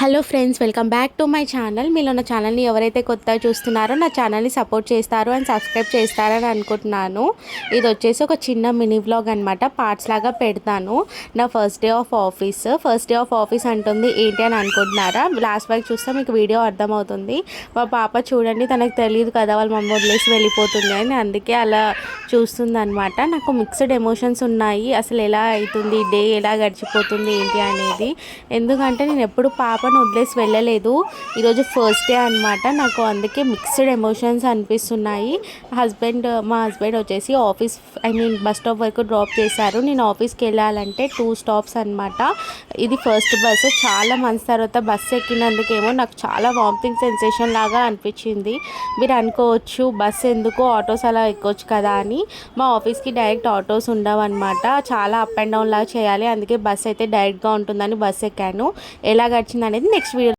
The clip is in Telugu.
Hello friends, welcome back to my channel. మీలో నా ఛానల్ని ఎవరైతే కొత్తగా చూస్తున్నారో నా ఛానల్ని సపోర్ట్ చేస్తారు అండ్ సబ్స్క్రైబ్ చేస్తారని అనుకుంటున్నాను. ఇది వచ్చేసి ఒక చిన్న మినీ వ్లాగ్ అనమాట. పార్ట్స్ లాగా పెడతాను. నా ఫస్ట్ డే ఆఫ్ ఆఫీస్ అంటుంది ఏంటి అని అనుకుంటున్నారా? లాస్ట్ వరకు చూస్తే మీకు వీడియో అర్థమవుతుంది. మా పాప చూడండి, తనకు తెలియదు కదా వాళ్ళ మమ్మీ వదిలేసి వెళ్ళిపోతుంది అని, అందుకే అలా చూస్తుంది అనమాట. నాకు మిక్స్డ్ ఎమోషన్స్ ఉన్నాయి. అసలు ఎలా అవుతుంది డే, ఎలా గడిచిపోతుంది ఏంటి అనేది. ఎందుకంటే నేను ఎప్పుడు పాపను వదిలేసి వెళ్ళలేదు. ఈరోజు ఫస్ట్ డే అనమాట. నాకు అందుకే మిక్స్డ్ ఎమోషన్స్ అనిపిస్తున్నాయి. మా హస్బెండ్ వచ్చేసి బస్ స్టాప్ వరకు డ్రాప్ చేశారు. నేను ఆఫీస్కి వెళ్ళాలంటే 2 స్టాప్స్ అనమాట. ఇది ఫస్ట్ బస్సు. చాలా మంత్స్ తర్వాత బస్సు ఎక్కినందుకేమో నాకు చాలా వామిటింగ్ సెన్సేషన్ లాగా అనిపించింది. మీరు అనుకోవచ్చు బస్సు ఎందుకు, ఆటోస్ అలా ఎక్కొచ్చు కదా అని. మా ఆఫీస్కి డైరెక్ట్ ఆటోస్ ఉండవు అనమాట. చాలా అప్ అండ్ డౌన్ లాగా చేయాలి. అందుకే బస్సు అయితే డైరెక్ట్గా ఉంటుందని బస్సు ఎక్కాను. ఎలా గడిచింది అనేది నెక్స్ట్ వీడియో